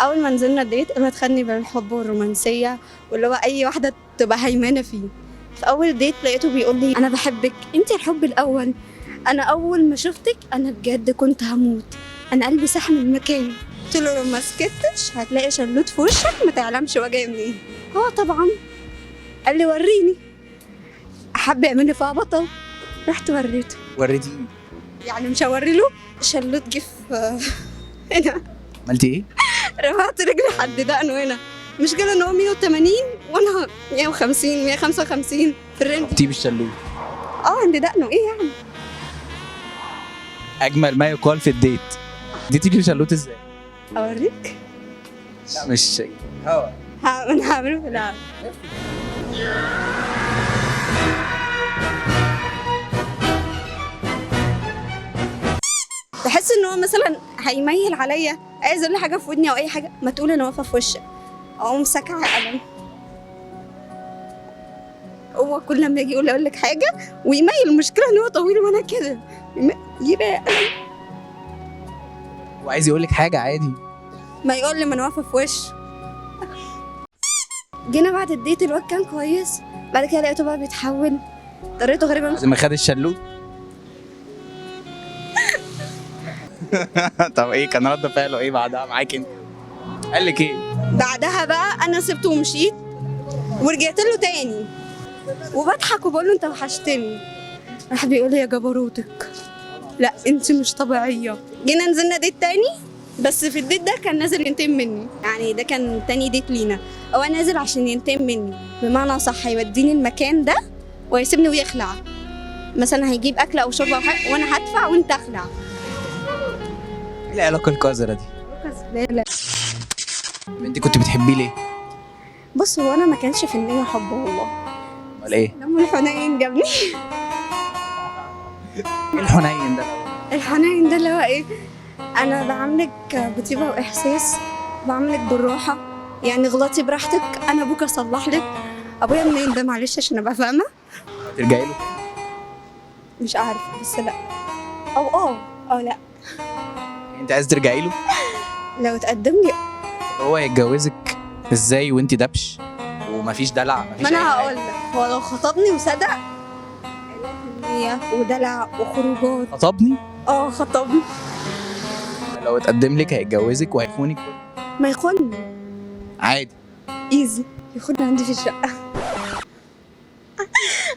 اول ما نزلنا الديت ابعد خدني بالحب والرومانسيه واللي هو اي واحده تبقى هيمنه فيه. في اول ديت لقيته بيقول لي انا بحبك، انت الحب الاول. انا اول ما شفتك انا بجد كنت هموت، انا قلبي ساح من مكاني. قلت له لو ما سكتش هتلاقي شلوت في وشك ما تعلمش وجاي منين. هو طبعا قال لي وريني، حب يعمل لي فيها بطل. رحت وريته. وريتيني؟ يعني مش هوري له شلوت جه في هنا. عملتي ايه؟ رفعت رجلي لحد دقنه هنا. مشكلة ان هو 180 وانا 150 155 في الرينج. تيجي بالشلوت؟ عند دقنه ايه يعني؟ اجمل ما يقال في الديت. دي تيجي بالشلوت ازاي؟ اوريك. لا مش شيء هوا. انا هعمله في العالم. بحس ان هو مثلا هيميل عليا، عايز اقول له حاجه في ودني او اي حاجه، ما تقول انا واقفه في وشك، اقوم ساكعه قلم. هو كل لما يجي يقول اقول لك حاجه ويميل، المشكله ان هو طويل وانا كده يبقى وعايز يقول لك حاجه عادي، ما يقول لي ما انا واقفه في وش. جينا بعد الديت الواد كان كويس، بعد كده لقيته بقى بيتحول، طريقته غريبه. لازم خد الشلوت. طب ايه كان رد فعله ايه بعدها معاك انت؟ قال لك ايه؟ بعدها بقى انا سبته ومشيت ورجعت له تاني وبضحك وبقول له انت وحشتني. راح بيقول لي يا جبروتك، لا انت مش طبيعيه. جينا نزلنا ديت تاني، بس في الديت ده كان نازل ينتقم مني، يعني ده كان تاني ديت لينا. هو نازل عشان ينتقم مني، بمعنى صح هيوديني المكان ده ويسيبني ويخلع. مثلا هيجيب اكل او شرب او حاجه وانا هدفع وانت اخلع. ايه العلاقه القذره دي؟ لا انت كنت بتحبيه ليه؟ بص، هو انا ما كانش في النية حب والله. امال ايه؟ دم الحنين جابني. ايه الحنين ده؟ الحنين ده اللي هو ايه؟ انا بعاملك بطيبه واحساس، بعاملك بالراحه، يعني غلطي براحتك، انا ابوك اصلح لك. ابويا منين ده معلش عشان ابقى فاهمه؟ ترجعي له؟ مش عارفه بس لا، او لا. انت عايز ترجعي له؟ لو اتقدم لي. هو هيتجوزك ازاي وانت دبش ومفيش دلع مفيش؟ ما انا هقول لك، هو لو خطبني وصدق نية ودلع وخروجات. خطبني؟ خطبني. لو اتقدم لك هيتجوزك وهيخونك؟ ما يخوني عادي ايزي، يخوني عندي في الشقه.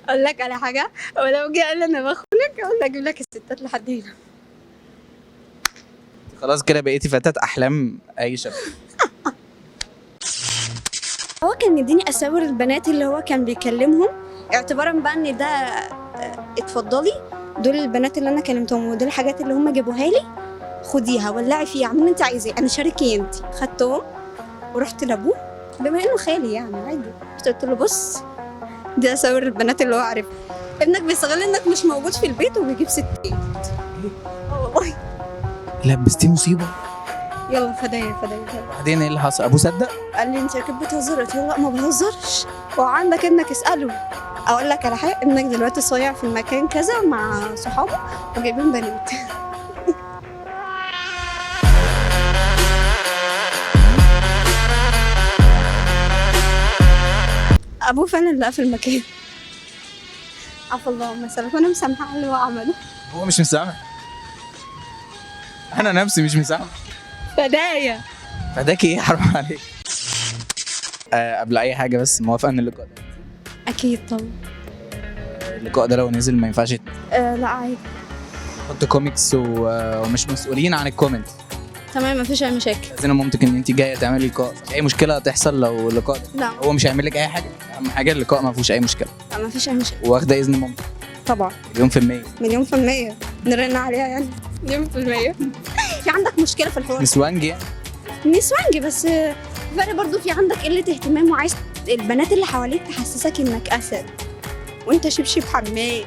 اقول لك على حاجه، ولو جه قال لي انا بخونك اقول لك اجيب لك الستات لحد هنا. خلاص كده بقيتي فتاة احلام اي شاب. هو كان مديني اساور البنات اللي هو كان بيكلمهم، اعتبارا بقى ان ده اتفضلي دول البنات اللي انا كلمتهم ودول الحاجات اللي هم جابوها لي، خديها ولعي فيها اعملي اللي انت عايزاه، انا شاركي انت. خدتهم ورحت لابوه بما انه خالي يعني عادي، قلت له بص دي اساور البنات اللي هو عارفها، ابنك بيستغل انك مش موجود في البيت وبيجيب ستات. والله لبستيه مصيبه. يلا فدايا. بعدين ايه اللي حصل؟ ابوه صدق؟ قال لي انت اكيد بتهزري، قلت له لا ما بهزرش، هو عندك ابنك اساله. اقول لك على حاجه، ابنك دلوقتي صايع في المكان كذا مع صحابه وجايبين بنات. ابوه فعلا لقى في المكان. عفى الله مثلا، وانا مسامحه على اللي هو عمله. هو مش مسامح، انا نفسي مش مسامح. فدايا. فداكي ايه؟ حرام عليك. قبل اي حاجه بس موافقه ان اللقاء ده؟ اكيد طبعا. اللقاء ده لو نزل ما ينفعش لا عادي. تحط كوميكس ومش مسؤولين عن الكومنت؟ تمام مفيش اي مشاكل. لازم ممكن ان انت جايه تعملي لقاء، اي مشكله تحصل لو اللقاء ده؟ لا هو مش هيعمل لك اي حاجه، اهم حاجه اللقاء ما فيهوش اي مشكله. لا مفيش اي مشاكل. واخده اذن مامتك؟ طبعا. مليون%. مليون في المية نرن عليها يعني. مليون في المية. في عندك مشكلة في الحوار؟ نسوانجي يعني؟ نسوانجي بس فرق برضو، في عندك قلة اهتمام وعايز البنات اللي حواليك تحسسك انك اسد وانت شبشب حمام.